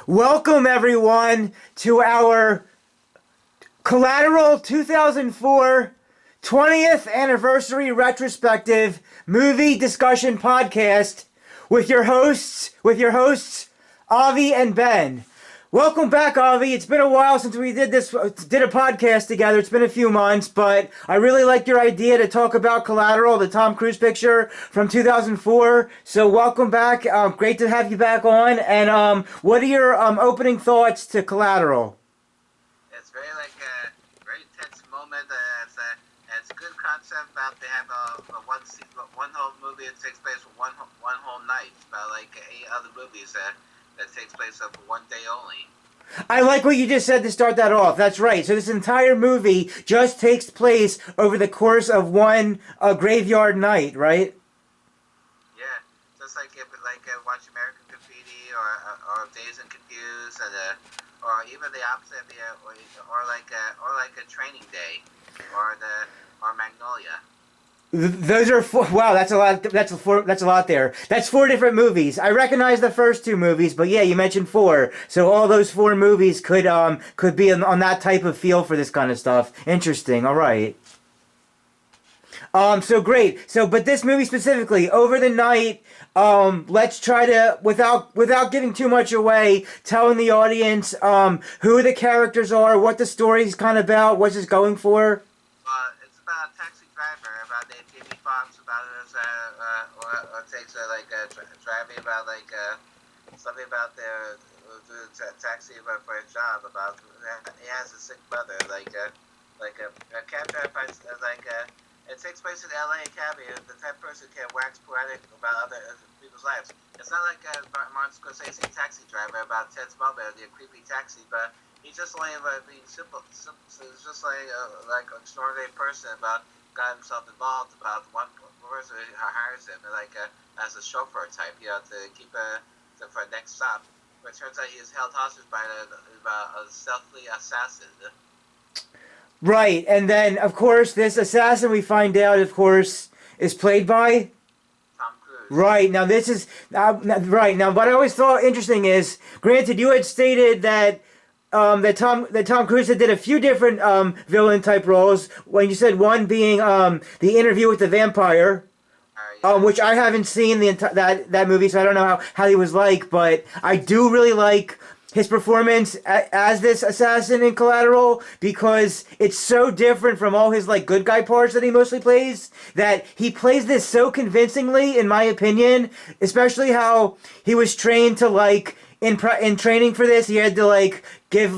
Welcome, everyone, to our Collateral 2004 20th Anniversary Retrospective Movie Discussion Podcast with your hosts, Avi and Ben. Welcome back, Avi. It's been a while since we did a podcast together. It's been a few months, but I really like your idea to talk about Collateral, the Tom Cruise picture from 2004. So welcome back. Great to have you back on. And what are your opening thoughts to Collateral? It's very intense moment. It's a good concept about they have one whole movie that takes place for one whole night. It's about like 8 other movies that takes place over one day only. I like what you just said to start that off. That's right. So this entire movie just takes place over the course of one graveyard night, right? Yeah, just like watch American Graffiti or Dazed and Confused, or even the opposite, or like a Training Day, or Magnolia. Those are four. Wow, that's a lot. That's a lot there. That's 4 different movies. I recognize the first 2 movies, but yeah, you mentioned 4. So all those 4 movies could be on that type of feel for this kind of stuff. Interesting. All right. So great. So, but this movie specifically, over the night, let's try to, without giving too much away, telling the audience, who the characters are, what the story's kind of about, what's it going for. It's about a taxi driver, about Jamie Foxx, about his, takes driving about something about their taxi for his job, about he has a sick brother, a cab driver, it takes place in L.A. Cabby. The type of person can wax poetic about other people's lives. It's not like Martin Scorsese Taxi Driver about Ted Smallman, the creepy taxi, but he's just only being simple. So it's just like an extraordinary person about got himself involved about one person who hires him as a chauffeur type, to keep for a next stop. But it turns out he is held hostage by a stealthy assassin. Right, and then, of course, this assassin we find out, of course, is played by Tom Cruise. Right, now this is... right, now what I always thought interesting is, granted, you had stated that that Tom Cruise did a few different villain-type roles, when you said one being The Interview with the Vampire, which I haven't seen that movie, so I don't know how he was like, but I do really like his performance as this assassin in Collateral, because it's so different from all his good guy parts that he mostly plays, that he plays this so convincingly, in my opinion, especially how he was trained to in training for this, he had to give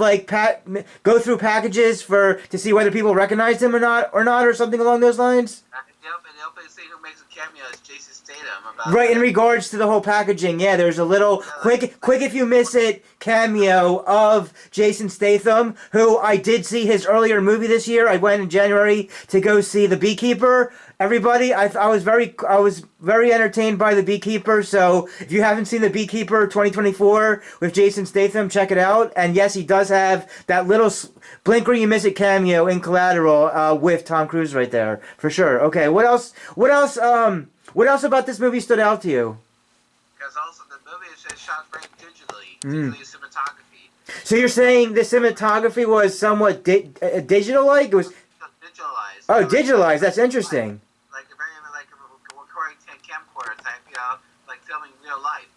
go through packages to see whether people recognized him or not, or something along those lines. The opening scene who makes a cameo is Jason Statham. Right, in regards to the whole packaging, yeah, there's a little quick if you miss it cameo of Jason Statham, who I did see his earlier movie this year. I went in January to go see The Beekeeper. Everybody, I was very entertained by The Beekeeper. So if you haven't seen The Beekeeper 2024 with Jason Statham, check it out. And yes, he does have that little blink or you miss it cameo in Collateral with Tom Cruise right there for sure. Okay, what else? What else about this movie stood out to you? Because also the movie is just shot very digitally cinematography. So you're saying the cinematography was somewhat digital-like? It was digitalized. Oh, digitalized. That's interesting. Like a recording camcorder type, filming real life,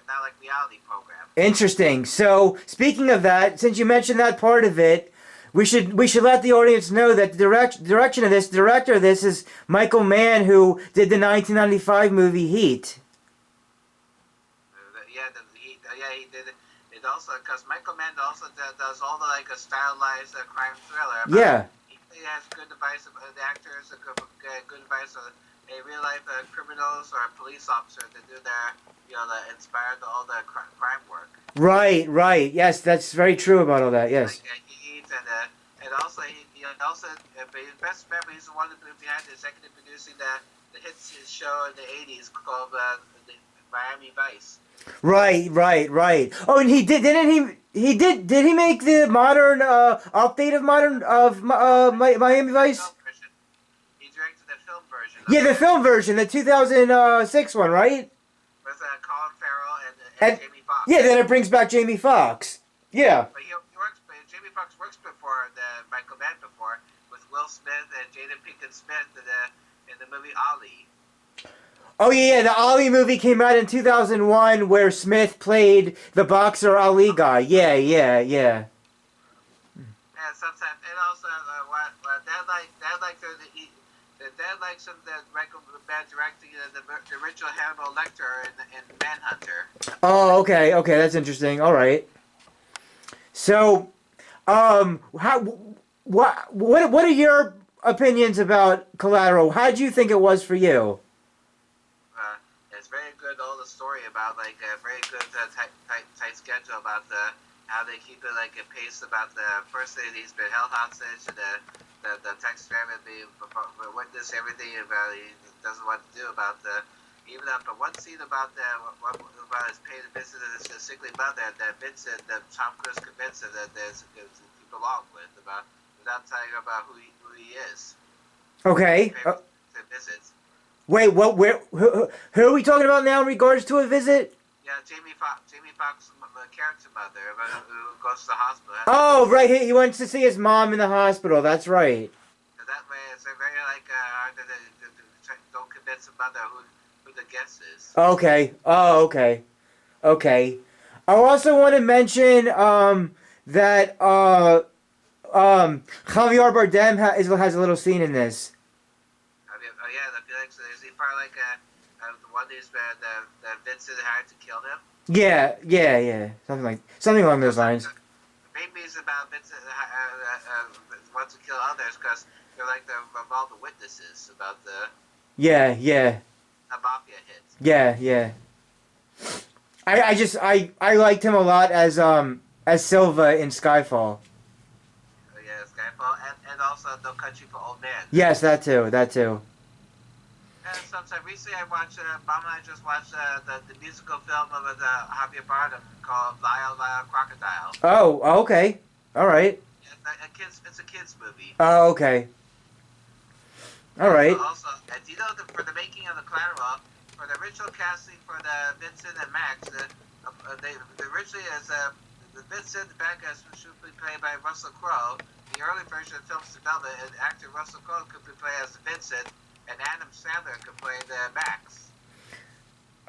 not like reality program. Interesting. So speaking of that, since you mentioned that part of it, we should let the audience know that the director of this is Michael Mann, who did the 1995 movie Heat. He did it. It also, because Michael Mann also does all the stylized crime thriller. He has good advice. The actors good advice of real life criminals or police officers to do their inspired all the crime work. Right. Yes, that's very true about all that. Yes. And also but his best memory is the one behind the executive producing the hits show in the 80s called Miami Vice. Right. Oh, and did he make the modern update of Miami Vice? He directed the film version. Yeah, the film version, the 2006 one, right? With Colin Farrell and Jamie Foxx. Yeah, then it brings back Jamie Foxx. Yeah. But he works. Jamie Foxx works before the Michael Mann before with Will Smith and Jada Pinkett Smith in the movie Ali. Oh yeah, the Ali movie came out in 2001 where Smith played the boxer Ali guy. Yeah, yeah, yeah. And sometimes, and also, Dad likes Dad likes him that Michael Mann directing the original Hannibal Lecter in Manhunter. Oh, okay, okay, that's interesting. All right. So, how, what are your opinions about Collateral? How did you think it was for you? It's very good. All the story about like a very good tight schedule about how they keep it like a pace about the first thing he's been held hostage and the taxi driver being witness everything about he doesn't know what to do about the even up. But one scene about about his pain and visit his sickly mother that Vincent, that Tom Cruise convinced him that there's he belong with about without telling her about who he is. Okay. To visit. Wait, what? Who are we talking about now in regards to a visit? Yeah, Jamie Foxx's character mother who goes to the hospital. Oh, right. He wants to see his mom in the hospital. That's right. And that way, it's very like don't convince the mother who the guest is. Okay. Oh, okay. Okay. I also want to mention that Javier Bardem has a little scene in this. Oh yeah, the Felix. Is he part like the one who's the Vincent hired to kill him? Yeah, yeah, yeah. Something along those lines. Maybe it's about Vincent wants to kill others because they're like of all the witnesses about the Yeah, yeah. mafia hit. Yeah, yeah. I liked him a lot as Silva in Skyfall. Oh yeah, Skyfall and also No Country for Old Men. Yes, that too. That too. And sometime recently, Mom and I just watched the musical film of Javier Bardem called Lyle Crocodile. Oh, okay. All right. It's a kids movie. Oh, okay. All right. Also, do you know for the making of the Collateral, for the original casting for the Vincent and Max, they originally as the Vincent the bad guys should be played by Russell Crowe. The early version of film's development, and actor Russell Crowe could be played as Vincent. And Adam Sandler could play the Max.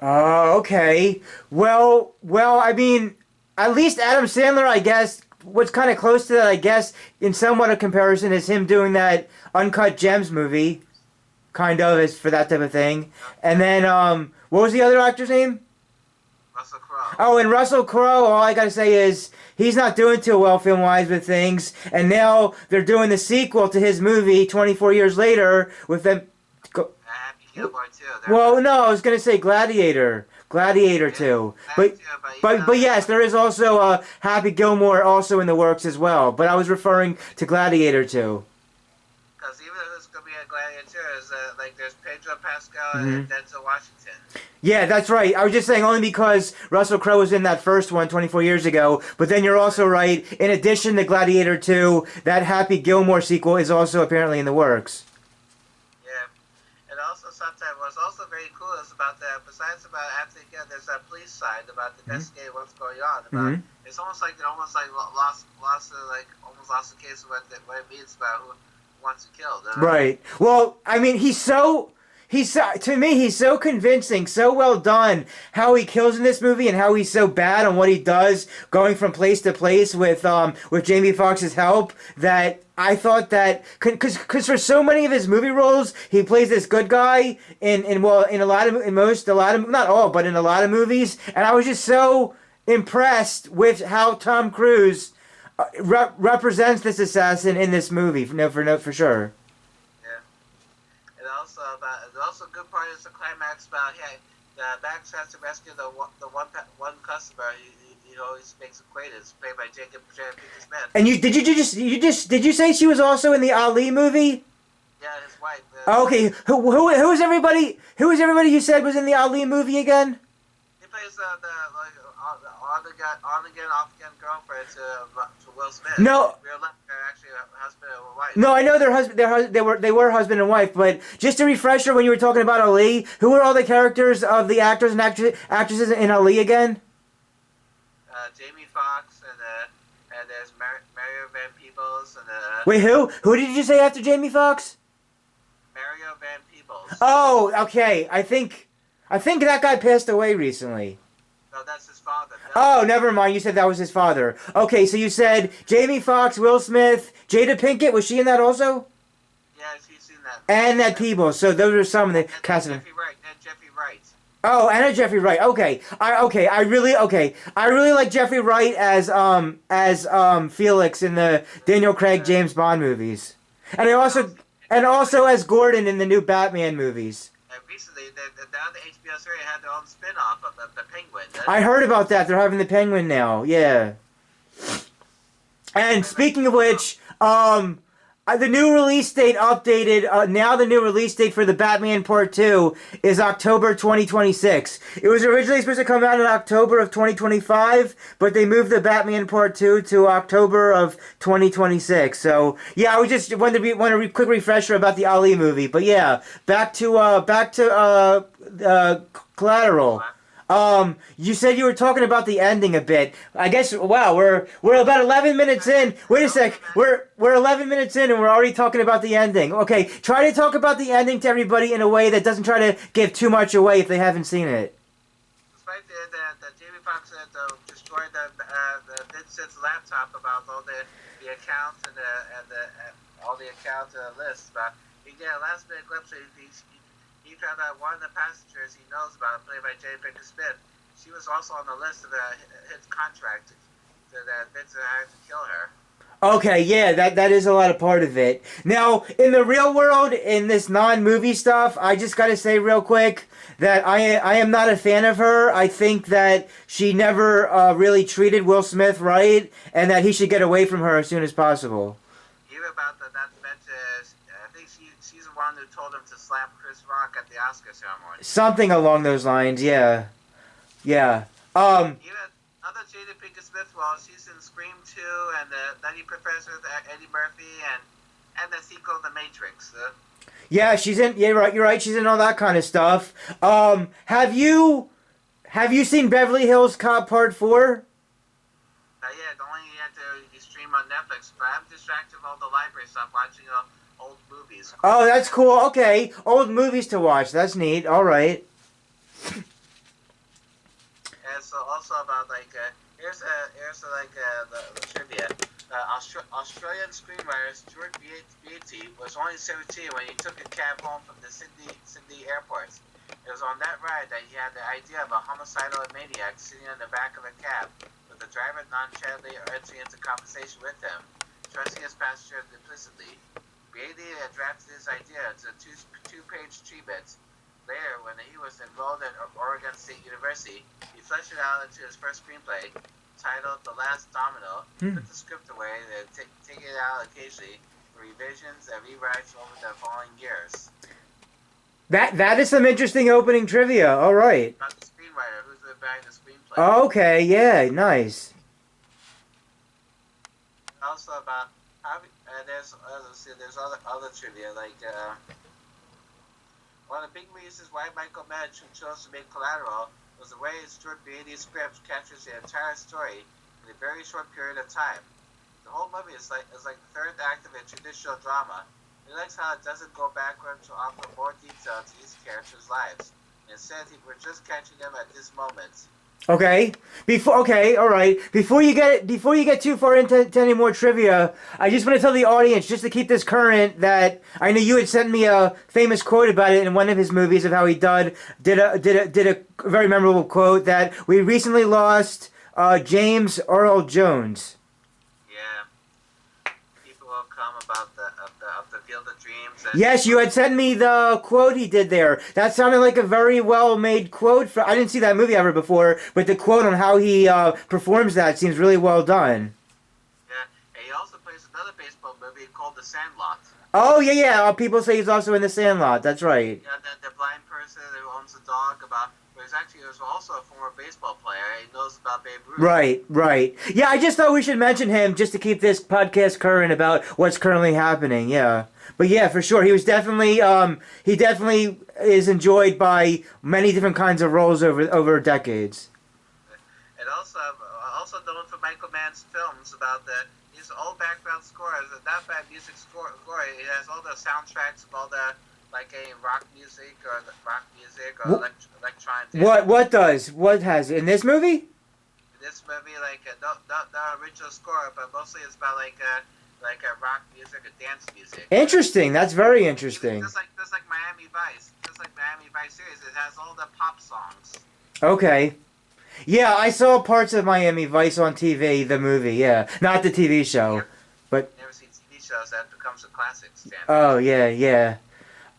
Oh, okay. Well, I mean, at least Adam Sandler, I guess, what's kind of close to that, I guess, in somewhat a comparison, is him doing that Uncut Gems movie, kind of, is for that type of thing. And then, what was the other actor's name? Russell Crowe. Oh, and Russell Crowe, all I gotta say is, he's not doing too well film-wise with things, and now they're doing the sequel to his movie 24 years later with them. Well, no, I was gonna say Gladiator 2, but yes, there is also Happy Gilmore also in the works as well. But I was referring to Gladiator 2. Because even if it's gonna be a Gladiator, like there's Pedro Pascal and Denzel Washington. Yeah, that's right. I was just saying only because Russell Crowe was in that first one 24 years ago. But then you're also right. In addition to Gladiator 2, that Happy Gilmore sequel is also apparently in the works. Sometimes what's also very cool is about besides about after again, there's that police side about investigating what's going on. About it's almost like they lost the case of what it means about who wants to kill. Right. Well, I mean, he's to me, he's so convincing, so well done how he kills in this movie and how he's so bad on what he does, going from place to place with Jamie Foxx's help, that I thought that because for so many of his movie roles, he plays this good guy in a lot of not all, but in a lot of movies, and I was just so impressed with how Tom Cruise represents this assassin in this movie. For sure. The also good part is the climax about Max has to rescue the one customer he always makes acquaintance, played by Jacob Smith. And did you say she was also in the Ali movie? Yeah, his wife. Okay, who was everybody? Who was everybody you said was in the Ali movie again? He plays the on-again, off-again girlfriend to Will Smith. No. Real life, they're actually a husband and wife. No, I know they were husband and wife, but just a refresher, when you were talking about Ali, who were all the characters of the actors and actresses in Ali again? Jamie Foxx and there's Mario Van Peebles and Wait, who? Who did you say after Jamie Foxx? Mario Van Peebles. Oh, okay. I think that guy passed away recently. No, that's his father. Oh, never mind. You said that was his father. Okay, so you said Jamie Foxx, Will Smith, Jada Pinkett. Was she in that also? Yeah, she's seen that. And that Peebles. So those are some of the cast of. Jeffrey Wright. Oh, and a Jeffrey Wright. Okay, I really like Jeffrey Wright as Felix in the Daniel Craig James Bond movies, and also as Gordon in the new Batman movies. And recently, now the HBO series had their own spin-off of the Penguin. I heard about that. They're having the Penguin now. Yeah. And speaking of which, the new release date updated. Now the new release date for the Batman Part 2 is October 2026. It was originally supposed to come out in October of 2025, but they moved the Batman Part 2 to October of 2026. So yeah, I was just want a quick refresher about the Ali movie. But yeah, back to Collateral. You said you were talking about the ending a bit. I guess, wow, we're about 11 minutes in. Wait a sec. We're 11 minutes in and we're already talking about the ending. Okay, try to talk about the ending to everybody in a way that doesn't try to give too much away if they haven't seen it. Despite the Jamie Foxx destroyed the Vincent's laptop about all the accounts and all the account lists, but he get a last minute glimpse. He found out one of the passengers he knows about, played by Jada Pinkett Smith. She was also on the list of his contract that Vincent had to kill her. Okay, yeah, that is a lot of part of it. Now, in the real world, in this non-movie stuff, I just gotta say real quick that I am not a fan of her. I think that she never really treated Will Smith right, and that he should get away from her as soon as possible. Even about not to mention, I think she's the one who told him to slap Chris Rock at the Oscar ceremony. Something along those lines, yeah. Yeah. Even other Jada Pinkett Smith, well, she's in Scream 2 and the Nutty Professor with Eddie Murphy and the sequel, The Matrix. Yeah, she's in. Yeah, right. You're right. She's in all that kind of stuff. Have you seen Beverly Hills Cop Part 4? Not yet. Only yet to stream on Netflix. But I'm distracted with all the library stuff, watching old movies. Oh, that's cool. Okay, old movies to watch. That's neat. All right. And so also about here's the trivia. Australian screenwriter Stuart Beatty was only 17 when he took a cab home from the Sydney airport. It was on that ride that he had the idea of a homicidal maniac sitting in the back of a cab, with the driver nonchalantly entering into conversation with him, trusting his passenger implicitly. Beatty drafted his idea into a two-page treatment. Later, when he was enrolled at Oregon State University, he fleshed it out into his first screenplay, titled The Last Domino, put the script away and take it out occasionally for revisions and rewrites over the following years. That is some interesting opening trivia. All right. About the screenwriter, who's behind the screenplay. Okay, yeah, nice. Also about how there's other trivia one of the big reasons why Michael Mann chose to make Collateral was the way Stuart Beatty's script captures the entire story in a very short period of time. The whole movie is like the third act of a traditional drama. He likes how it doesn't go backward to offer more detail to these characters' lives. Instead, we're just catching them at this moment. Okay. All right. Before you get too far into any more trivia, I just want to tell the audience, just to keep this current, that I know you had sent me a famous quote about it in one of his movies of how he did a very memorable quote that we recently lost James Earl Jones. Yeah. People will come about the Field of Dreams. Yes, you had sent me the quote he did there. That sounded like a very well-made quote. I didn't see that movie ever before, but the quote on how he performs that seems really well done. Yeah, and he also plays another baseball movie called The Sandlot. Oh, yeah. People say he's also in The Sandlot. That's right. Yeah, the blind person who owns a dog he was also a former baseball player. He knows about Babe Ruth. Right. Yeah, I just thought we should mention him just to keep this podcast current about what's currently happening. Yeah. But yeah, for sure. He was definitely, he definitely is enjoyed by many different kinds of roles over decades. And also also known for Michael Mann's films about his old background scores. Not bad music score. It has all the soundtracks of all the like a rock music or electronic. What has in this movie? This movie, like not the original score, but mostly it's about like a rock music or dance music. Interesting. That's very interesting. Just like Miami Vice, series, it has all the pop songs. Okay. Yeah, I saw parts of Miami Vice on TV, the movie. Yeah, not the TV show, but never seen TV shows that becomes a classic standard. Oh yeah, yeah.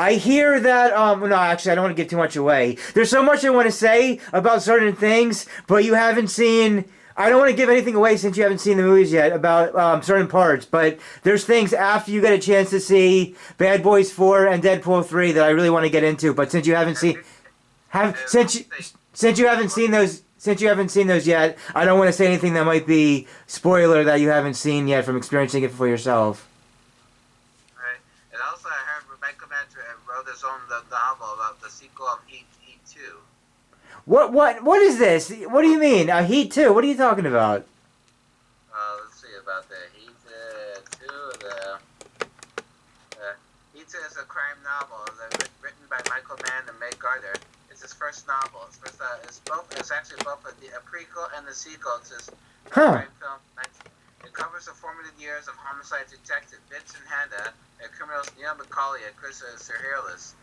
I hear that, no, actually, I don't want to give too much away. There's so much I want to say about certain things, but you haven't seen, I don't want to give anything away since you haven't seen the movies yet about certain parts, but there's things after you get a chance to see Bad Boys 4 and Deadpool 3 that I really want to get into, but since you haven't seen, since you haven't seen those yet, I don't want to say anything that might be spoiler that you haven't seen yet from experiencing it for yourself. And also, I heard Rebecca Mann wrote his own novel about the sequel of Heat 2. What is this? What do you mean? Heat 2? What are you talking about? Let's see about the Heat 2. Heat 2 is a crime novel written by Michael Mann and Meg Gardner. It's his first novel. It's actually both a prequel and a sequel to his crime film. It covers the formative years of homicide detective Vincent Hanna and criminals Neil McCauley and Chris Serhalis.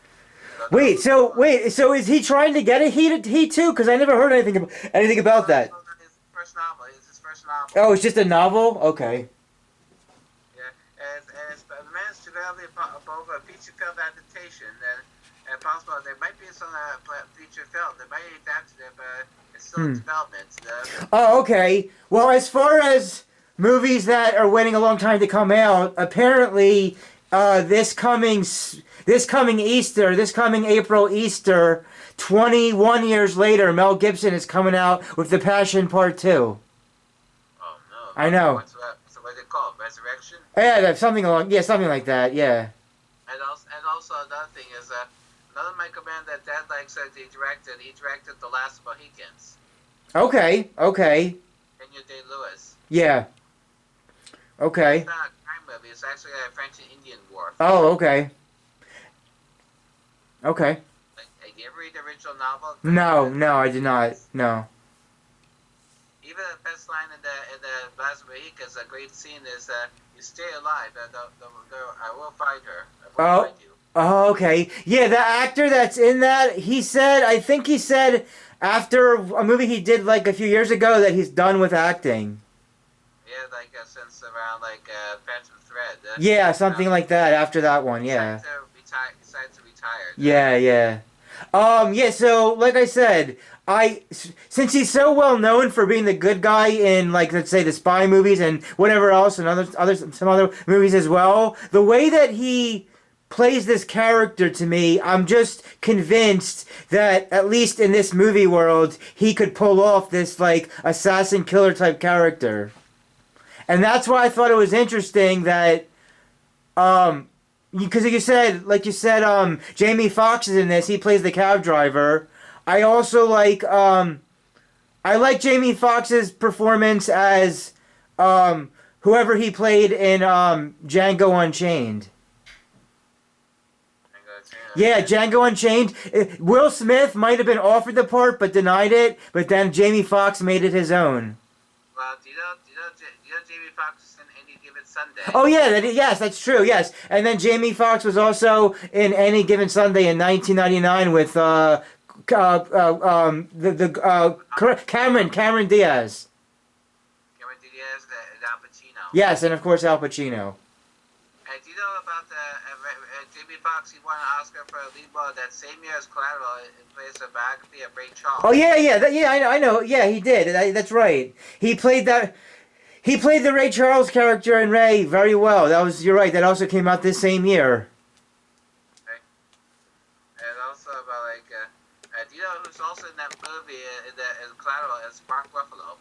So is he trying to get a Heat 2? Because I never heard anything about that. It's his first novel. Oh, it's just a novel? Okay. Yeah, and it's managed to develop both a feature film adaptation and possible there might be some feature film. They might adapt to it, but it's still in development. Oh, okay. Well, as far as movies that are waiting a long time to come out, apparently this coming April Easter, 21 years later, Mel Gibson is coming out with The Passion Part 2. Oh no! I know. So what do they call it? Resurrection? Yeah, that's something like that. Yeah. And also another thing is another Michael Mann that Dad likes he directed The Last Mohicans. Okay. Daniel Day-Lewis. Yeah. Okay. It's not a crime movie. It's actually a French and Indian war. Oh, okay. Okay. Like, you ever read the original novel? No, I did not. No. Even the best line in the Last Mohicans, a great scene is you stay alive. I will find her. I will find you. Oh, okay. Yeah, the actor that's in that, I think he said after a movie he did like a few years ago that he's done with acting. Yeah, like since around Phantom Thread. Yeah, something like that after that one, yeah. Decided to retire. Yeah. Yeah, so like I said, since he's so well known for being the good guy in like let's say the spy movies and whatever else and some other movies as well, the way that he plays this character to me, I'm just convinced that at least in this movie world, he could pull off this like assassin killer type character. And that's why I thought it was interesting that because you said Jamie Foxx is in this. He plays the cab driver. I also like Jamie Foxx's performance as whoever he played in Django Unchained. Yeah, Django Unchained. Will Smith might have been offered the part but denied it, but then Jamie Foxx made it his own. Well, do you know Jamie Foxx is in Any Given Sunday? Oh yeah, yes, that's true. Yes, and then Jamie Foxx was also in Any Given Sunday in 1999 with Cameron Diaz. Cameron Diaz and Al Pacino. Yes, and of course Al Pacino. And do you know about Jamie Foxx? He won an Oscar for a lead role that same year as Collateral in place of biography of Ray Charles. Oh yeah, I know. Yeah, he did. That's right. He played the Ray Charles character in Ray very well. You're right. That also came out this same year. Okay. And also about do you know who's also in that movie in Collateral as Mark Ruffalo?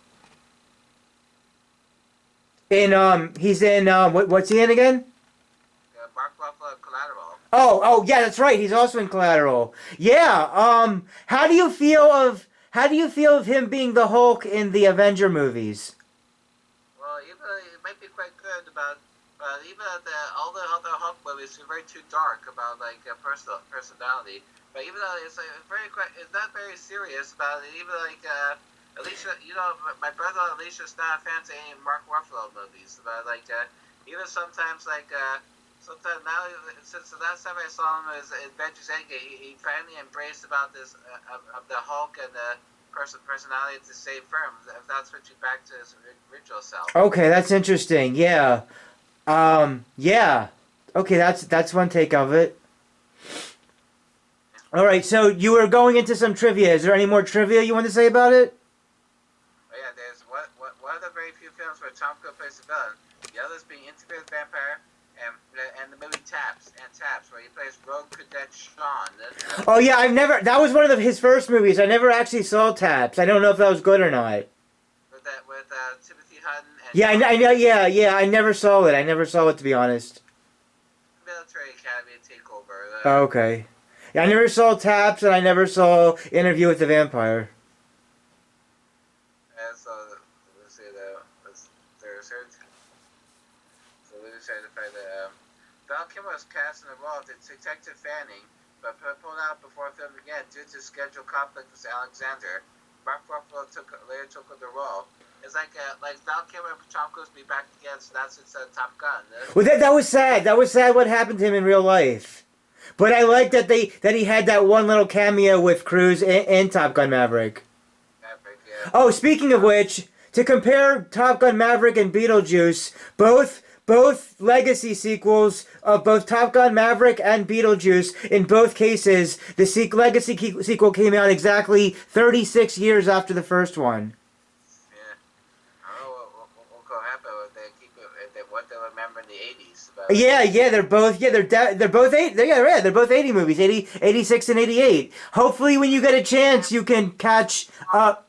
He's in what's he in again? Mark Ruffalo, Collateral. Oh, yeah, that's right. He's also in Collateral. Yeah. How do you feel of him being the Hulk in the Avenger movies? it might be quite good about. Even all the other Hulk movies are very too dark about like personality. But even though it's like it's not very serious about it. Even like Alicia, my brother Alicia's not a fan of any Mark Ruffalo movies. But like even sometimes sometimes now since the last time I saw him was Avengers Endgame, he finally embraced about this of the Hulk and the personality to save firm. Not switching back to his original self. Okay, that's interesting. Yeah. Yeah. Okay, that's one take of it. All right, so you were going into some trivia. Is there any more trivia you want to say about it? Oh yeah, there's one of the very few films where Tom Cruise plays the villain. The others being Integrated Vampire and the movie Taps, where he plays Rogue Cadet Sean. Oh yeah, that was one of his first movies. I never actually saw Taps. I don't know if that was good or not. With Timothy Hutton and Yeah, I know. Yeah. I never saw it. I never saw it, to be honest. Military Academy takeover. Oh, okay. Yeah, I never saw Taps, and I never saw Interview with the Vampire. So let's see there's her. So let me try to find the. Val Kilmer was cast in the role of Detective Fanning, but pulled out before filming again due to schedule conflict with Alexander. Mark Ruffalo later took the role. It's like Val Kilmer and Tom Cruise be back again, so that's Top Gun. Well, that was sad. That was sad. What happened to him in real life? But I like that he had that one little cameo with Cruise in Top Gun Maverick. Maverick, yeah. Oh, speaking of which, to compare Top Gun Maverick and Beetlejuice, both legacy sequels of both Top Gun Maverick and Beetlejuice, in both cases, the legacy sequel came out exactly 36 years after the first one. Yeah. I don't know what will happen if they keep it, what they'll remember in the 80s. Yeah, they're both they're both 80 movies, 86 and 88. Hopefully when you get a chance you can catch up.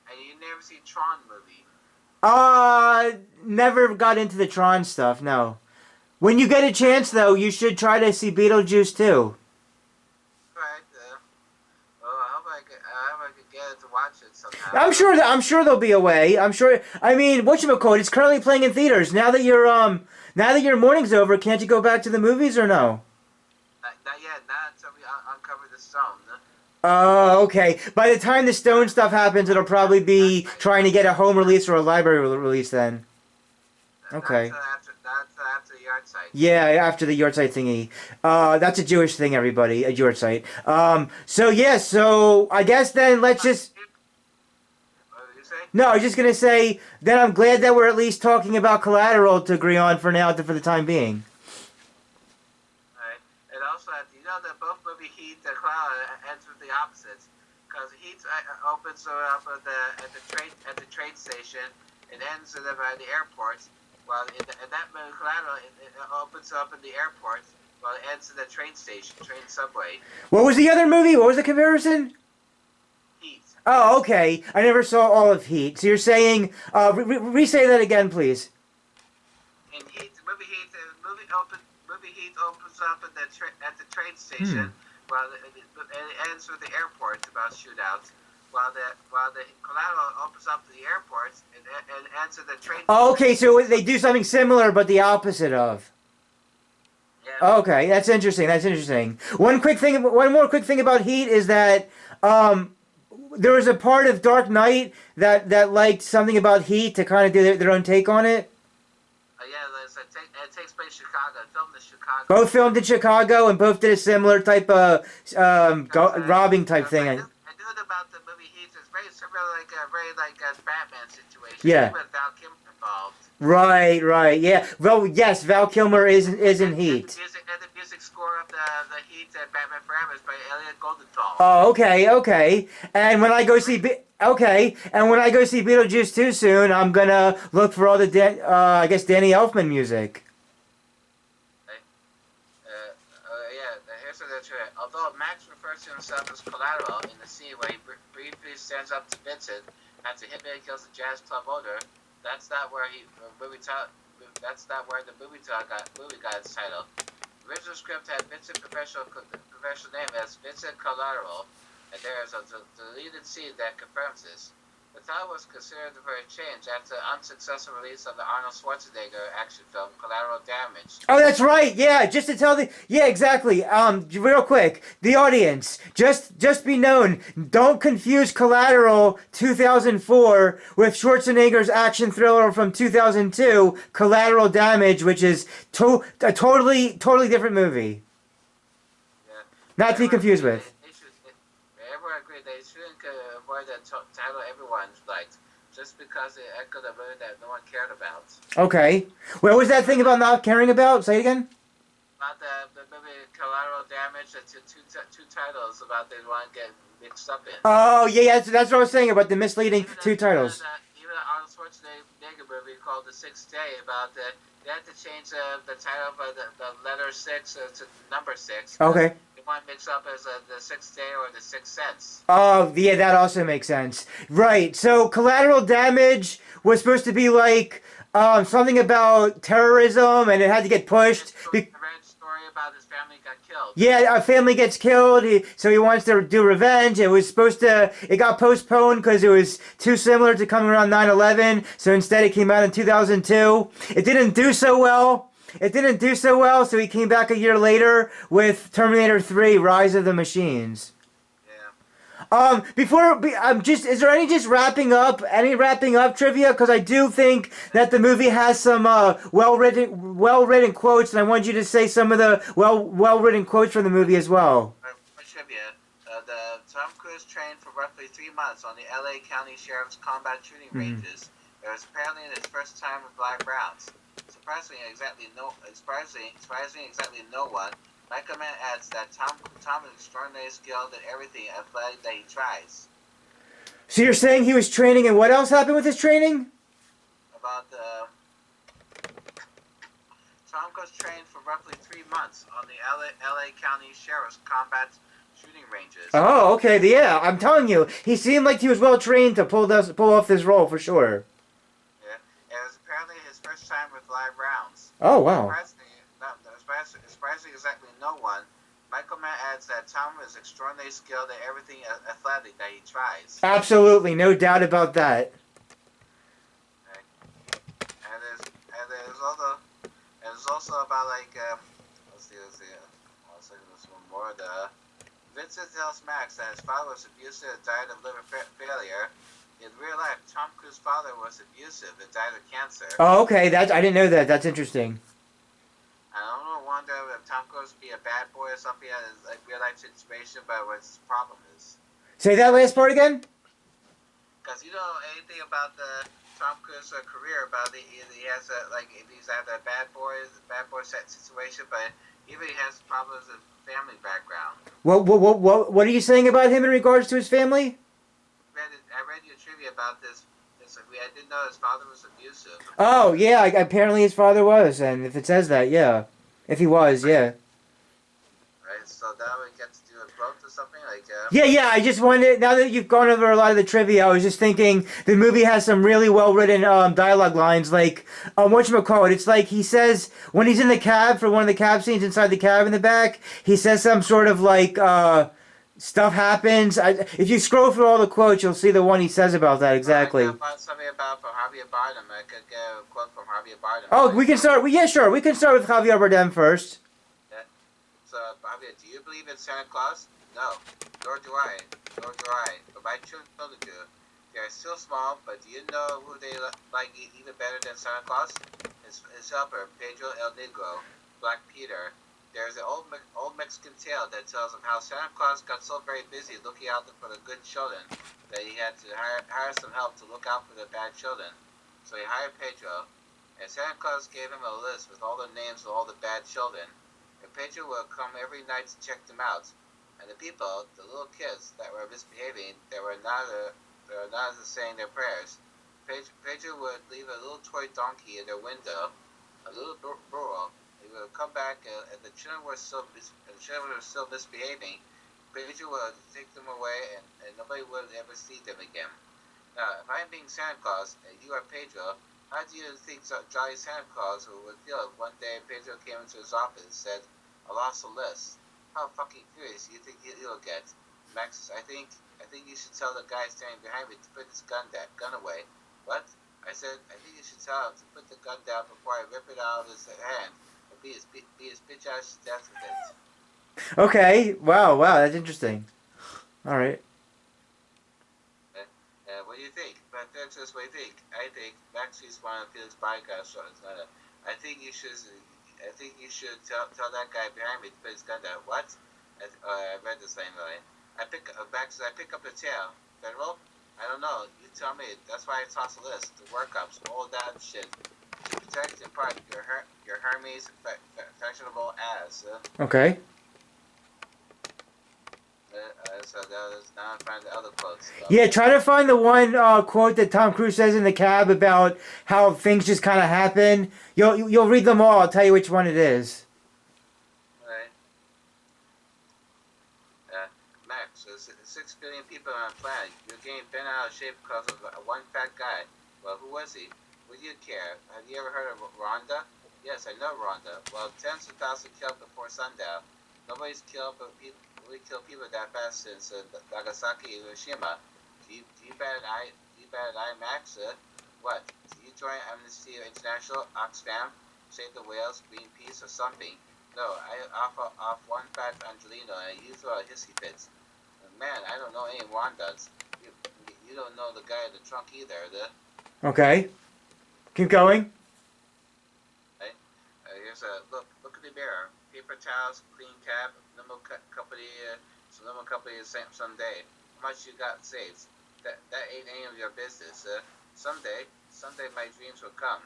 And you never see Tron movie. Never got into the Tron stuff, no. When you get a chance though, you should try to see Beetlejuice too. Right. Well, I hope I could get it to watch it sometime. I'm sure there'll be a way. I'm sure. I mean, whatchamacallit, it's currently playing in theaters. Now that your morning's over, can't you go back to the movies or no? Not yet. Not until we uncover the stone. Oh, okay. By the time the Stone stuff happens, it'll probably be trying to get a home release or a library release then. Okay. That's after the yard site. Yeah, after the yard site thingy. That's a Jewish thing, everybody. A yard site. So I guess then let's just... What did you say? No, I was just going to say, then I'm glad that we're at least talking about Collateral to agree on for now, for the time being. Right. And also, that both movie Heat and Collateral ends with the opposites. Because Heat opens up at the train station. It ends at the airport. Well, in that movie, Collateral, it opens up in the airport. Well, it ends in the train station, train subway. What was the other movie? What was the comparison? Heat. Oh, okay. I never saw all of Heat. So you're saying, re-say that again, please. In Heat, movie Heat opens up at the train station. Well, it ends with the airport about shootouts. While the Collateral opens up the airport and ends at the train. Oh, okay, so they do something similar, but the opposite of. Yeah. Okay, that's interesting. One more quick thing about Heat is that there was a part of Dark Knight that liked something about Heat to kind of do their own take on it. It takes place in Chicago. Filmed in Chicago. Both filmed in Chicago, and both did a similar type of robbing type thing. I knew about the movie Heat. It's very similar, like a Batman situation. Yeah. With Val Kilmer involved. Right. Yeah. Well, yes, Val Kilmer is in Heat. And the music score of the Heat and Batman Forever is by Elliot Goldenthal. Oh, okay. And when I go see Beetlejuice 2 soon, I'm gonna look for all the Danny Elfman music. Here's the truth. Although Max refers to himself as Collateral in the scene where he briefly stands up to Vincent after Hitman kills the jazz club owner, that's not where the movie got its title. The original script had Vincent professional name as Vincent Collateral, and there is a deleted scene that confirms this. The title was considered for a change after the unsuccessful release of the Arnold Schwarzenegger action film Collateral Damage. Oh, that's right. Yeah, just to tell the yeah, exactly. Real quick, the audience, just be known. Don't confuse Collateral 2004 with Schwarzenegger's action thriller from 2002, Collateral Damage, which is a totally different movie. Yeah. Not to be confused with. Everyone agreed they shouldn't avoid the title everyone liked, just because it echoed a movie that no one cared about. Okay. What was that thing about not caring about? Say it again. About the movie Collateral Damage, the two titles about they want to get mixed up in. Oh yeah, that's what I was saying about the misleading two titles. Even the Arnold Schwarzenegger movie called The Sixth Day about they had to change the title of the letter 6 to number 6. Okay. They want to mix up as the Sixth Day or the Sixth Sense. Oh yeah, that also makes sense. Right. So Collateral Damage was supposed to be like something about terrorism, and it had to get pushed. Story about his family got killed. Yeah, a family gets killed, so he wants to do revenge. It got postponed because it was too similar to coming around 9/11, so instead it came out in 2002. It didn't do so well. So he came back a year later with Terminator 3: Rise of the Machines. Is there any wrapping up trivia? Because I do think that the movie has some well written quotes, and I want you to say some of the well written quotes from the movie as well. For trivia, the Tom Cruise trained for roughly 3 months on the L.A. County Sheriff's combat shooting ranges. It was apparently his first time with live rounds. Surprisingly, exactly no one. Michael Mann adds that Tom is extraordinarily skilled at everything athletic that he tries. So you're saying he was training, and what else happened with his training? About Tom Cruise trained for roughly 3 months on the L.A. County Sheriff's combat shooting ranges. Oh, okay, yeah, I'm telling you, he seemed like he was well trained to pull off this role for sure. Yeah, it was apparently his first time with live rounds. Oh wow. Surprisingly, exactly no one. Michael Mann adds that Tom is extraordinarily skilled at everything athletic that he tries. Absolutely, no doubt about that. Okay. There's also about let's see. I'll say this one more. Vincent tells Max that his father was abusive and died of liver failure. In real life, Tom Cruise's father was abusive and died of cancer. Oh, okay, I didn't know that. That's interesting. I don't wonder if Tom Cruise would be a bad boy or something in a real life situation, but what his problem is. Say that last part again? Because you know anything about the Tom Cruise career, about he has he's had a bad boy situation, but even he has problems with family background. What are you saying about him in regards to his family? I read your trivia about this. I didn't know his father was abusive. Oh, yeah, apparently his father was, and if it says that, yeah. If he was, yeah. Right, so now we get to do a quote or something Yeah, I just wanted, now that you've gone over a lot of the trivia, I was just thinking the movie has some really well-written dialogue lines, like, whatchamacallit, it's like he says, when he's in the cab, for one of the cab scenes inside the cab in the back, he says some sort of, stuff happens. If you scroll through all the quotes, you'll see the one he says about that exactly. Something about from Javier Bardem. I could get a quote from Javier Bardem. Oh, we can start. Yeah, sure. We can start with Javier Bardem first. Yeah. So, Javier, do you believe in Santa Claus? No. Nor do I. But my children do. They are still small, but do you know who they like even better than Santa Claus? His helper, Pedro el Negro, Black Peter. There's an old Mexican tale that tells of how Santa Claus got so very busy looking out for the good children that he had to hire some help to look out for the bad children. So he hired Pedro, and Santa Claus gave him a list with all the names of all the bad children. And Pedro would come every night to check them out. And the people, the little kids that were misbehaving, that were not saying their prayers, Pedro would leave a little toy donkey in their window, a little burro. He would come back, and the children were still misbehaving. Pedro would take them away, and nobody would ever see them again. Now, if I'm being Santa Claus and you are Pedro, how do you think jolly Santa Claus would feel if one day Pedro came into his office and said, "I lost a list"? How fucking furious do you think he'll get? Max, I think you should tell the guy standing behind me to put his gun away. What? I said, I think you should tell him to put the gun down before I rip it out of his hand and be his bitch ass to death with it. Okay. Wow. Wow. That's interesting. All right. What do you think? But that's just what I think. I think Max is one of Felix bodyguards. So it's not a, I think you should. I think you should tell that guy behind me to put his gun down. What? I read this line. Max. I pick up the tail. Federal? I don't know. You tell me. That's why I toss a list. The workups, all that shit. To protect in part your Hermes fashionable ass. Okay. So that is now I'm finding the other quotes. Yeah, try to find the one quote that Tom Cruise says in the cab about how things just kind of happen. You'll read them all. I'll tell you which one it is. Right. Max, there's 6 billion people on the planet. You're getting bent out of shape because of one fat guy. Well, who was he? Would you care? Have you ever heard of Rhonda? Yes, I know Rhonda. Well, tens of thousands killed before sundown. Nobody's killed but people. We killed people that fast since Nagasaki and Hiroshima. Do you bat an eye? Do you bat an eye, Max? What? Do you join Amnesty International, Oxfam, Save the Whales, Greenpeace, or something? No, I offer off one fat Angelino and you throw a hissy fits. Man, I don't know any Rwandans. You don't know the guy in the trunk either. Okay. Keep going. Right? Here's a look. Look at the mirror. Paper towels, clean cab, limo company. Limo company someday. How much you got saved? That ain't any of your business. Someday my dreams will come.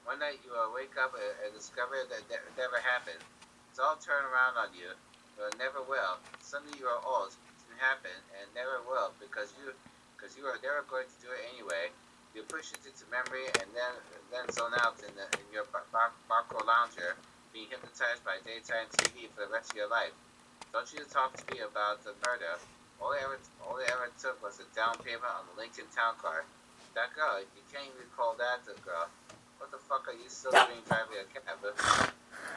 One night you will wake up and discover that never happened. It's all turn around on you, but it never will. Suddenly you are old. It didn't happen and never will because you are never going to do it anyway. You push it into memory and then zone out in your barco lounger, being hypnotized by daytime TV for the rest of your life. Don't you talk to me about the murder. All it ever took was a down payment on the Lincoln Town Car. That girl, you can't even call that the girl. What the fuck are you still doing driving a cab?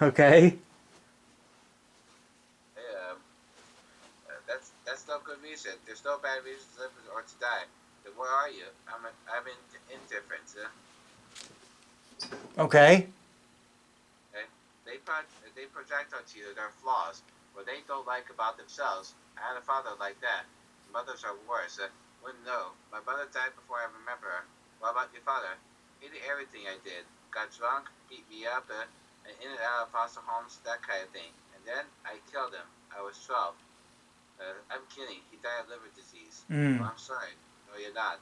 Okay. Yeah, that's no good reason. There's no bad reason to live or to die. Then where are you? I'm indifferent. Okay. Okay? They project onto you their flaws, what they don't like about themselves. I had a father like that. Mothers are worse. Wouldn't know. My mother died before I remember her. What about your father? He did everything I did. Got drunk, beat me up, and in and out of foster homes, that kind of thing. And then I killed him. I was 12. I'm kidding. He died of liver disease. Well, I'm sorry. No, you're not.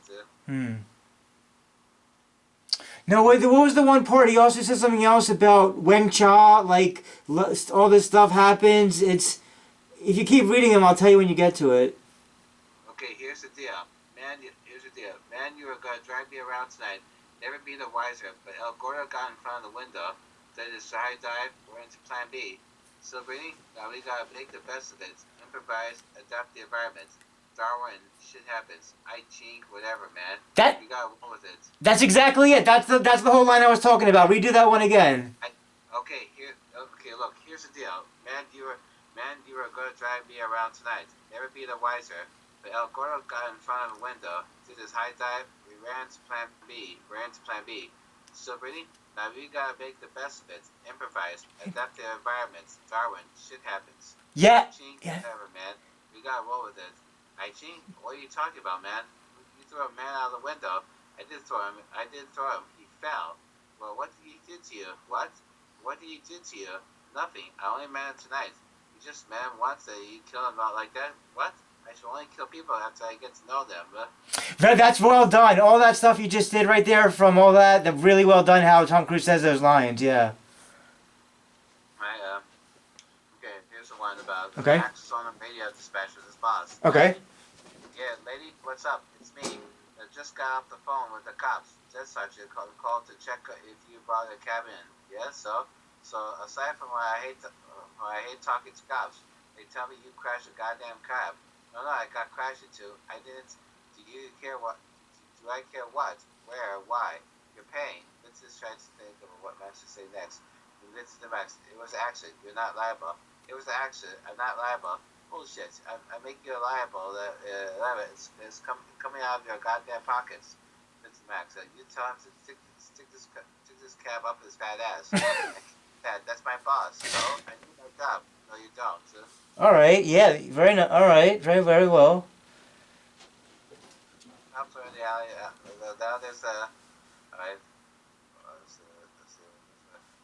No, wait, what was the one part? He also said something else about Wen Cha, like, all this stuff happens. It's, if you keep reading them, I'll tell you when you get to it. Okay, here's the deal. Here's the deal. Man, you were going to drag me around tonight. Never be the wiser, but El Gordo got in front of the window. Then his side dive, we're into plan B. So, Brittany, now we gotta make the best of it. Improvise, adapt the environment. Darwin, shit happens. I chink, whatever, man. We gotta roll with it. That's exactly it. That's the whole line I was talking about. Redo that one again. Okay, look, here's the deal. Man, you were gonna drag me around tonight. Never be the wiser. But El Gordo got in front of the window, did his high dive, we ran to plan B. So, Brittany, now we gotta make the best of it. Improvise, adapt the environment. Darwin, shit happens. Yeah. Whatever, man. We gotta roll with it. I chink? What are you talking about, man? You threw a man out of the window. I did throw him. He fell. Well, what did he do to you? What? What did he do to you? Nothing. I only met him tonight. You just met him once and you kill him out like that? What? I should only kill people after I get to know them. That's well done. All that stuff you just did right there from all that, really well done how Tom Cruise says those lines, yeah. Okay, here's the one about okay. Access on the radio dispatch with his boss. Okay. Yeah, lady, what's up? It's me. I just got off the phone with the cops. Just actually called to check if you brought a cab in. Yeah, so aside from why I hate talking to cops, they tell me you crashed a goddamn cab. No, I got crashed into. I didn't. Do you care what? Do I care what? Where? Why? You're paying. Let's just try to think of what Max should say next. It was an accident. You're not liable. It was an accident. I'm not liable. bullshit. I make you liable. Coming out of your goddamn pockets. Mr. Max, you tell him to stick this cab up his fat ass. That's my boss. So I do my job. No, you don't. All right. Yeah. All right. Very very well. Up in the alley. Now there's a. Alright.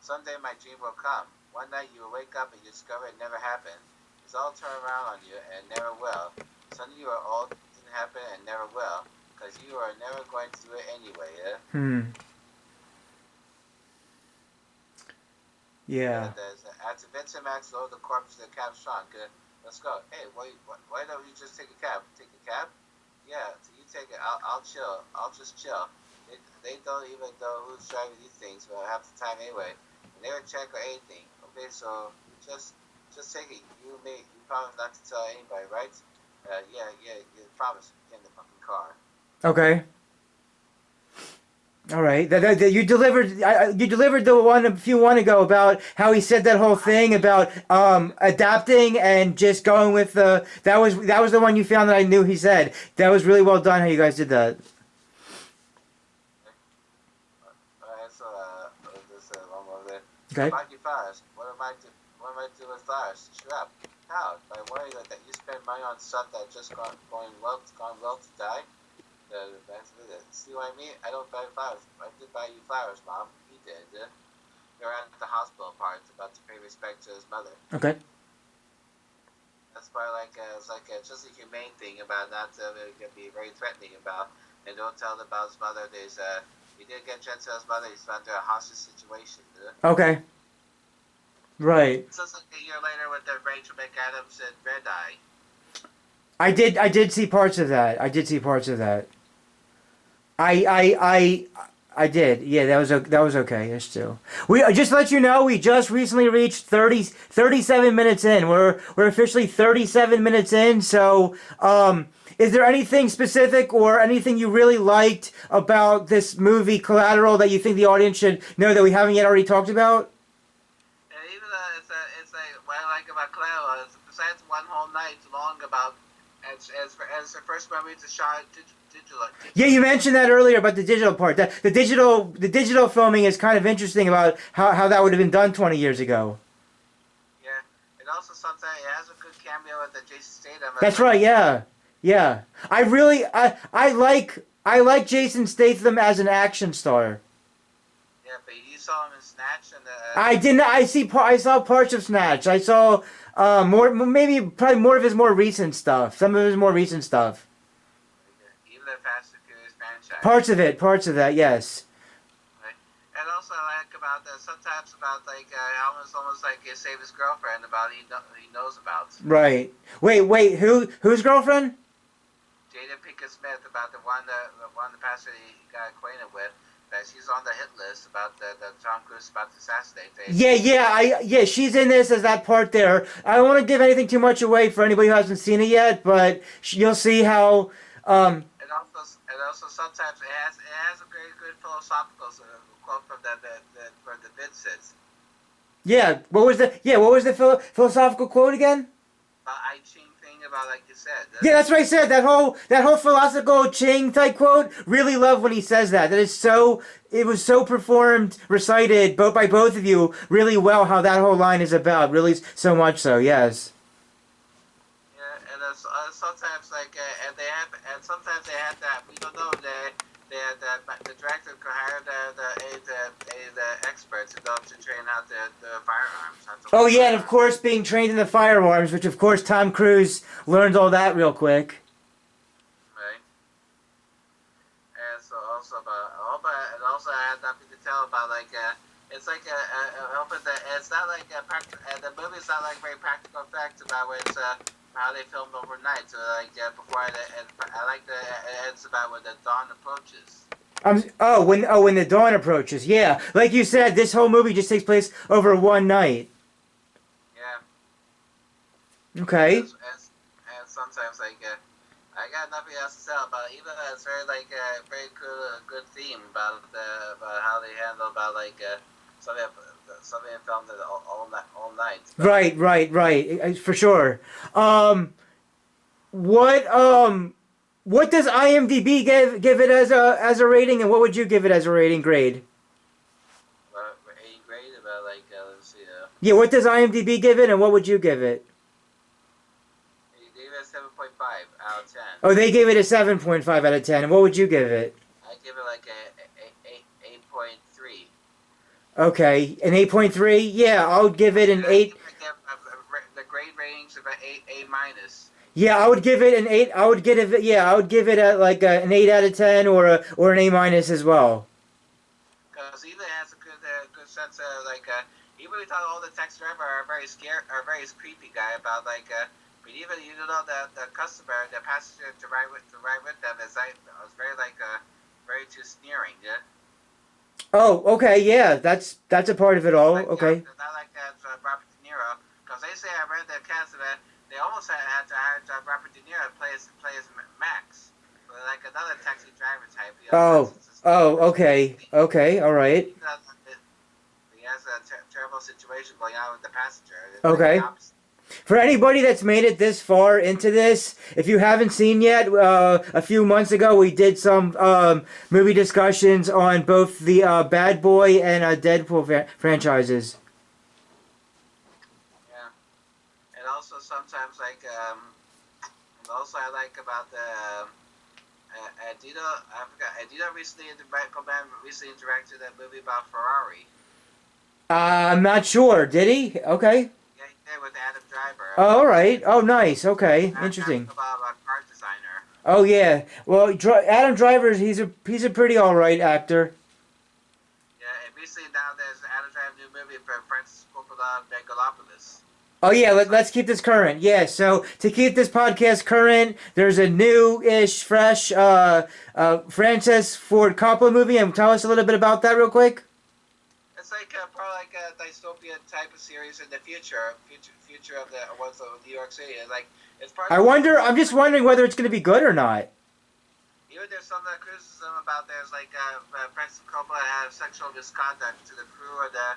Someday my dream will come. One night you will wake up and you discover it never happened. It's all turn around on you and never will. Suddenly you are all didn't happen and never will. Because you are never going to do it anyway, yeah? Yeah. After Vincent Max lowered the corpse to the cab's trunk, let's go. Hey, why don't you just take a cab? Take a cab? Yeah, so you take it. I'll chill. I'll just chill. They don't even know who's driving these things for half the time anyway. They never check or anything. Okay, so just take it. You promise not to tell anybody, right? Yeah, you promise. Get in the fucking car. Okay. All right. You delivered. You delivered the one a few one ago about how he said that whole thing about adapting and just going with the. That was the one you found that I knew he said. That was really well done. How you guys did that. Alright, so this one more there. Okay. Mikey Flowers. What am I do with flowers? Shut up. How? By worrying that you spend money on stuff that just gone well to die. See what I mean? I don't buy flowers. I did buy you flowers, Mom. He did. They're at the hospital part about to pay respect to his mother. Okay. That's why it's just a humane thing about not to be very threatening about, and don't tell him about his mother. He didn't get a chance to tell his mother he's under a hostage situation. Okay. Right. It's just like a year later with the Rachel McAdams and Red Eye. I did see parts of that. I did. Yeah, that was okay. Yes, still. We just to let you know, we just recently reached 37 minutes in. We're officially 37 minutes in. So, is there anything specific or anything you really liked about this movie Collateral that you think the audience should know that we haven't yet already talked about? And even it's like what I like about Collateral is besides one whole night long about as the first movie to shot digital. Yeah, you mentioned that earlier about the digital part. The digital filming is kind of interesting about how that would have been done 20 years ago. Yeah, and also sometimes it has a good cameo with the Jason Statham. That's right. Yeah, yeah. I like Jason Statham as an action star. Yeah, but you saw him in Snatch and I didn't. I saw parts of Snatch. I saw probably more of his more recent stuff. Some of his more recent stuff. even the Fast and Furious franchise. Parts of that. Yes. Right. And also I like about sometimes about almost like he saved his girlfriend about he knows about. Right. Wait. Whose girlfriend? Jada Pinkett Smith about the one the pastor he got acquainted with. That she's on the hit list about the Tom Cruise about to assassinate. Yeah, she's in this as that part there. I don't want to give anything too much away for anybody who hasn't seen it yet, but you'll see how. And also sometimes it has a very good philosophical quote from the Vincents. Yeah, what was the philosophical quote again? I Ching thing about like you said. Yeah, that's what I said. That whole philosophical Ching type quote. Really love when he says that. It was so performed, recited by both of you really well. How that whole line is about. Really so much so. Yes. Yeah, and sometimes sometimes they have that. We don't know the director could hire the experts to train out the firearms. Oh yeah, and of course being trained in the firearms, which of course Tom Cruise learned all that real quick. Right. And so also and also I had nothing to tell about it's like it's not like the movie's not like very practical effects about where it's how they filmed overnight. So before I like it's about when the dawn approaches. When the dawn approaches, yeah. Like you said, this whole movie just takes place over one night. Yeah. Okay. And sometimes I got nothing else to tell about it. Even though it's very cool, good theme about how they handle about some of somebody filmed it all night. Right, for sure. Um, what what does IMDb give it as a rating, and what would you give it as a rating grade? We're 8 grade about like let's see. Yeah, what does IMDb give it, and what would you give it? He gave it a 7.5 out of 10. Oh, they gave it a 7.5 out of 10, and what would you give it? I give it like a 8.3. Okay, an 8.3. Yeah, I would give it an 8. The grade ratings about A minus. Yeah, I would give it an 8. I would give it. Yeah, I would give it an 8 out of 10 or an A minus as well. Because either has a good sense of like he really thought all the taxi driver are very scared, are very creepy guy about like but even you know the customer, the passenger to ride with them is like was very like very too sneering. Yeah. Oh, okay, yeah, that's a part of it all. Okay. Not like that Robert De Niro, because they say I read the cast that they almost had to hire Robert De Niro to play as Max, but like another taxi driver type. You know, Okay, all right. He has a terrible situation going on with the passenger. Okay. Like For anybody that's made it this far into this, if you haven't seen yet, a few months ago we did some movie discussions on both the Bad Boy and Deadpool franchises. Yeah, and also sometimes like and also I like about the Adito. I forgot. Adito recently directed that movie about Ferrari. I'm not sure. Did he? Okay. Yeah, he did with Adam Driver. Oh, all right. Oh, nice. Okay. Interesting. About a car designer. Oh yeah. Well, Adam Driver, he's a pretty all right actor. Yeah, and recently now there's Adam Driver new movie for Francis Coppola Megalopolis. Oh yeah, let's keep this current. Yeah, so to keep this podcast current, there's a new-ish, fresh Francis Ford Coppola movie, and tell us a little bit about that real quick. It's like probably like a dystopian type of series in the future of the ones of New York City. And like it's part. I'm just wondering whether it's going to be good or not. Even there's some criticism about there's like Francis Coppola had sexual misconduct to the crew or the.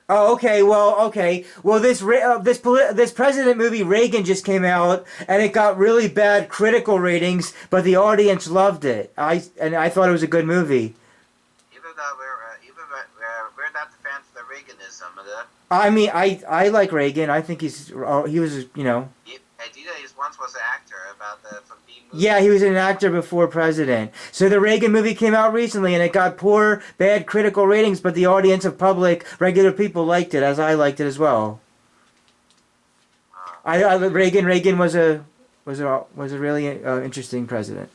Oh, okay. Well, this president movie Reagan just came out, and it got really bad critical ratings, but the audience loved it. I thought it was a good movie. Even though we're not the fans of the Reaganism, I mean, I like Reagan. I think he was, you know. He once was an actor about from being. Yeah, he was an actor before president. So the Reagan movie came out recently, and it got poor, bad critical ratings, but the audience of public, regular people liked it, as I liked it as well. Reagan was a really interesting president.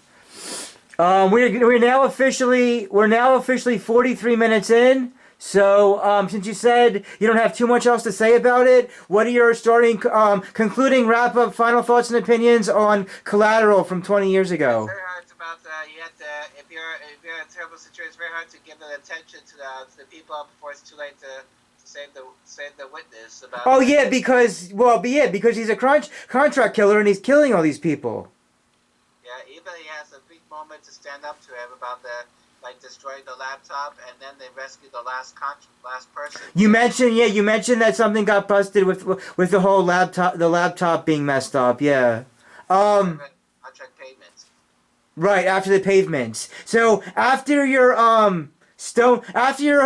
We're now officially 43 minutes in. So, since you said you don't have too much else to say about it, what are your concluding wrap-up, final thoughts and opinions on Collateral from 20 years ago? It's very hard about if you're in a terrible situation, it's very hard to give attention to the people before it's too late to save the witness. Because he's a contract killer and he's killing all these people. Yeah, even he has a big moment to stand up to him about destroying the laptop, and then they rescued the last person. You mentioned that something got busted with the whole laptop being messed up. Yeah. Contract payments. Right after the pavements. So after your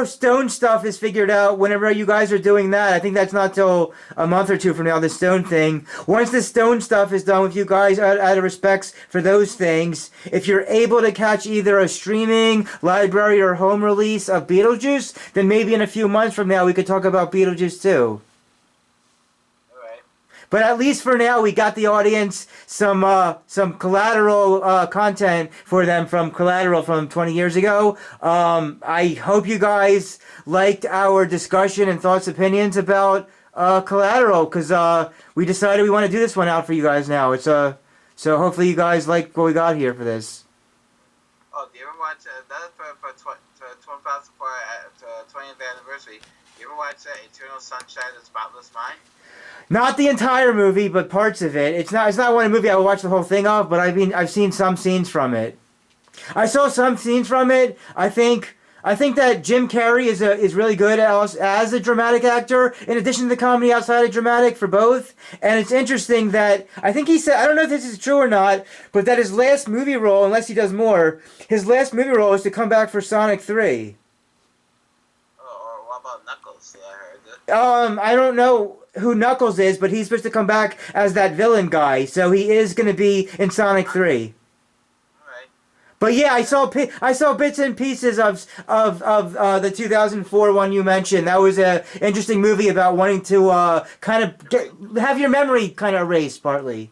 stone stuff is figured out, whenever you guys are doing that, I think that's not till a month or two from now, the stone thing. Once the stone stuff is done with you guys, out of respects for those things, if you're able to catch either a streaming, library, or home release of Beetlejuice, then maybe in a few months from now we could talk about Beetlejuice too. But at least for now, we got the audience some Collateral content for them from Collateral from 20 years ago. I hope you guys liked our discussion and thoughts, opinions about Collateral, because we decided we want to do this one out for you guys now. It's so hopefully you guys like what we got here for this. Oh, do you ever watch that for 20th anniversary? You ever watch Eternal Sunshine of the Spotless Mind? Not the entire movie, but parts of it. It's not one movie I would watch the whole thing of, but I've seen some scenes from it. I saw some scenes from it. I think I think that Jim Carrey is really good as a dramatic actor, in addition to the comedy outside of dramatic for both. And it's interesting that I think he said, I don't know if this is true or not, but that his last movie role, unless he does more, his last movie role is to come back for Sonic 3. Oh, or what about Knuckles? I heard. I don't know who Knuckles is, but he's supposed to come back as that villain guy, so he is going to be in Sonic 3. Alright. But yeah, I saw bits and pieces of the 2004 one you mentioned. That was a interesting movie about wanting to kind of have your memory kind of erased partly.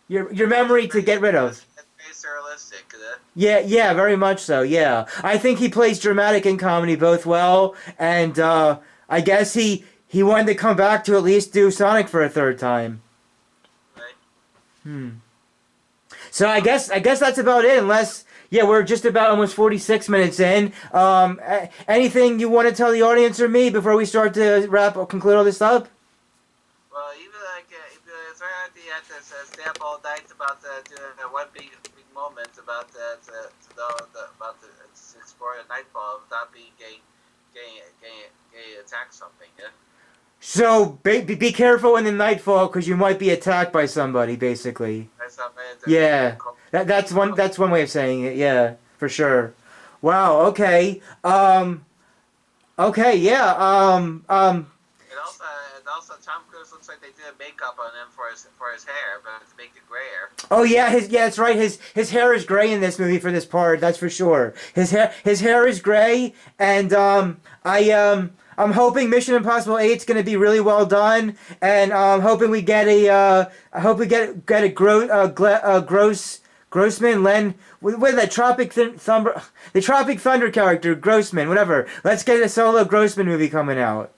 Your memory to get rid of. It's very surrealistic. Yeah, very much so. Yeah, I think he plays dramatic and comedy both well, and I guess he wanted to come back to at least do Sonic for a third time. Right. So I guess that's about it. Unless we're just about almost 46 minutes in. Anything you want to tell the audience or me before we start to conclude all this up? Well, even like if it's very hard to have to stay up all night about doing one big moment about about the explore the nightfall without being getting attacked something. Yeah. So be careful in the nightfall because you might be attacked by somebody. Basically. That's not bad. Yeah. That's one way of saying it. Yeah, for sure. Wow. Okay. Okay. Yeah. And also, Tom Cruise looks like they did makeup on him for his hair, but to make it grayer. Oh yeah, that's right. His hair is gray in this movie for this part. That's for sure. His hair is gray, and I'm hoping Mission Impossible 8 is going to be really well done, and I'm hoping we get I hope we get a Grossman, Len, with that the Tropic Thunder character, Grossman, whatever. Let's get a solo Grossman movie coming out.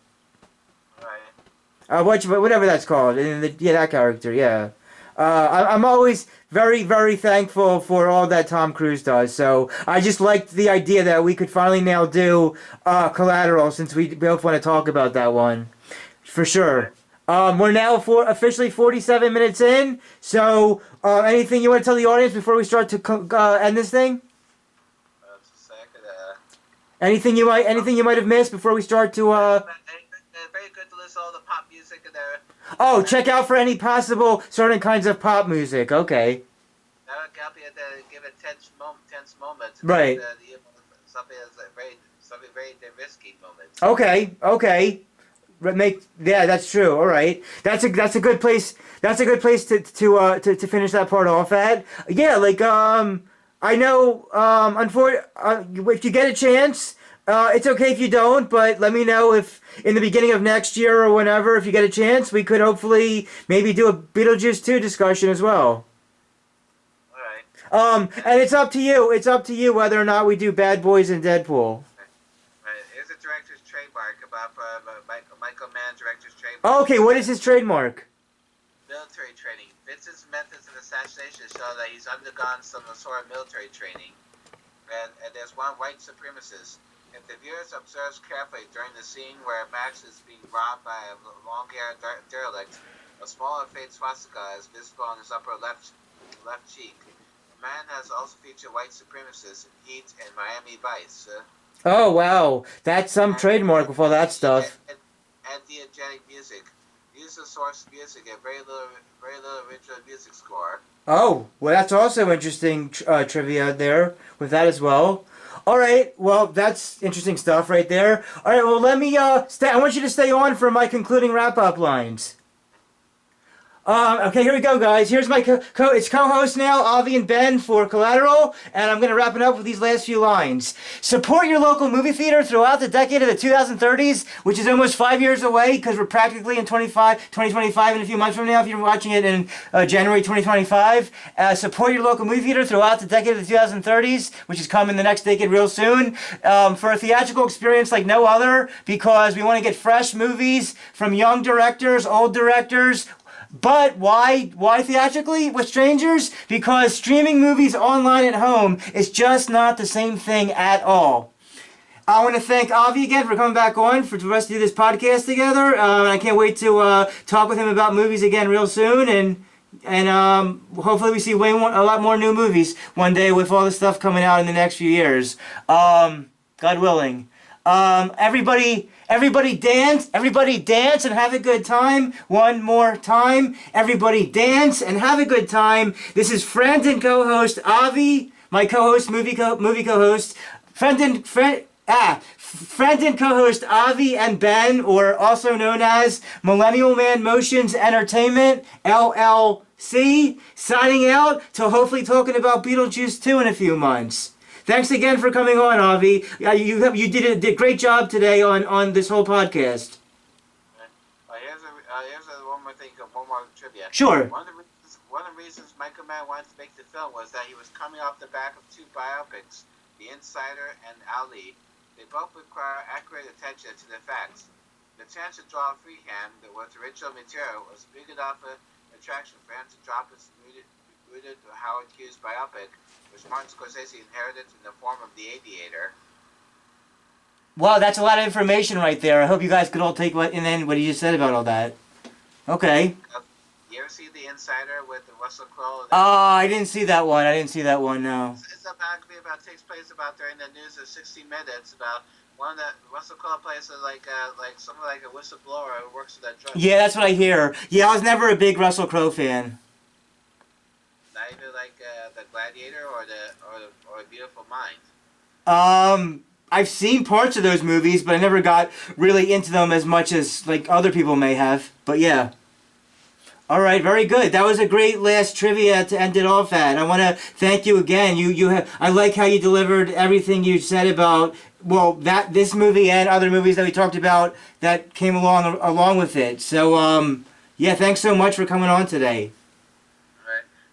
Whatever that's called, and that character, yeah. I'm always very, very thankful for all that Tom Cruise does. So I just liked the idea that we could finally now do Collateral, since we both want to talk about that one, for sure. We're now officially 47 minutes in. So anything you want to tell the audience before we start to end this thing? Just a second. Anything you might have missed before we start to Very good to listen to all the pop music in there. Oh, check out for any possible certain kinds of pop music. Okay. That would help you to give it tense moments. Right. Something very risky moments. Okay. That's true. All right. That's a good place. That's a good place to finish that part off at. Yeah, like I know. If you get a chance. It's okay if you don't, but let me know if in the beginning of next year or whenever, if you get a chance, we could hopefully maybe do a Beetlejuice 2 discussion as well. Alright. And it's up to you. It's up to you whether or not we do Bad Boys and Deadpool. Right. Here's a director's trademark about Michael Mann director's trademark. Okay, what is his trademark? Military training. Vincent's methods of assassination show that he's undergone some sort of military training. And there's one white supremacist. If the viewers observes carefully during the scene where Max is being robbed by a long-haired derelict, a small and faint swastika is visible on his upper left cheek. The man has also featured white supremacists in Heat and Miami Vice. Oh wow, that's some trademark with all that stuff. And diegetic music. Use the source music and very little original music score. Oh, well, that's also interesting trivia there with that as well. All right, well, that's interesting stuff right there. All right, well, let me stay. I want you to stay on for my concluding wrap-up lines. Okay, here we go, guys. Here's my co-host now, Avi and Ben for Collateral, and I'm going to wrap it up with these last few lines. Support your local movie theater throughout the decade of the 2030s, which is almost 5 years away because we're practically in 2025 in a few months from now if you're watching it in January 2025. Support your local movie theater throughout the decade of the 2030s, which is coming the next decade real soon, for a theatrical experience like no other, because we want to get fresh movies from young directors, old directors. But why theatrically with strangers? Because streaming movies online at home is just not the same thing at all. I want to thank Avi again for coming back on for us to do this podcast together. I can't wait to talk with him about movies again real soon, and hopefully we see a lot more new movies one day with all the stuff coming out in the next few years. God willing. Everybody dance and have a good time. One more time. Everybody dance and have a good time. This is friend and co-host Avi, my co-host, movie co-host. Friend and co-host Avi and Ben, or also known as Millennial Man Motions Entertainment, LLC, signing out till hopefully talking about Beetlejuice 2 in a few months. Thanks again for coming on, Avi. You did a great job today on this whole podcast. Here's one more thing, one more trivia. Sure. One of the reasons Michael Mann wanted to make the film was that he was coming off the back of two biopics, The Insider and Ali. They both require accurate attention to the facts. The chance to draw freehand with original material was big enough an attraction for him to drop his rooted Howard Hughes biopic, which Martin Scorsese inherited in the form of The Aviator. Wow, that's a lot of information right there. I hope you guys could all take what he just said about all that. Okay. You ever see The Insider with Russell Crowe? Oh, I didn't see that one. No. It's a biography takes place about during the news of 60 Minutes about one that Russell Crowe plays someone like a whistleblower who works with that drug. Yeah, that's what I hear. Yeah, I was never a big Russell Crowe fan. Not even like the Gladiator or the Beautiful Mind. I've seen parts of those movies, but I never got really into them as much as like other people may have. But yeah. All right, very good. That was a great last trivia to end it off at. I want to thank you again. I like how you delivered everything you said about this movie and other movies that we talked about that came along with it. So yeah, thanks so much for coming on today.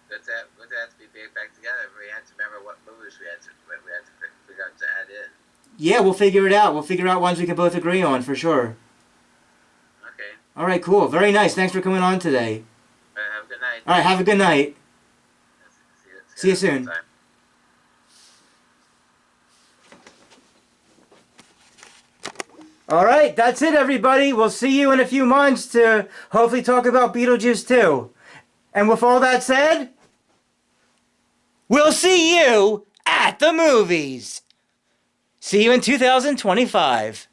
We'd have to be back together. We had to remember what movies we had to figure out to add in. Yeah, we'll figure it out. We'll figure out ones we can both agree on for sure. Okay. All right, cool. Very nice. Thanks for coming on today. Have a good night. All right, have a good night. See you soon. All right, that's it, everybody. We'll see you in a few months to hopefully talk about Beetlejuice 2. And with all that said, we'll see you at the movies. See you in 2025.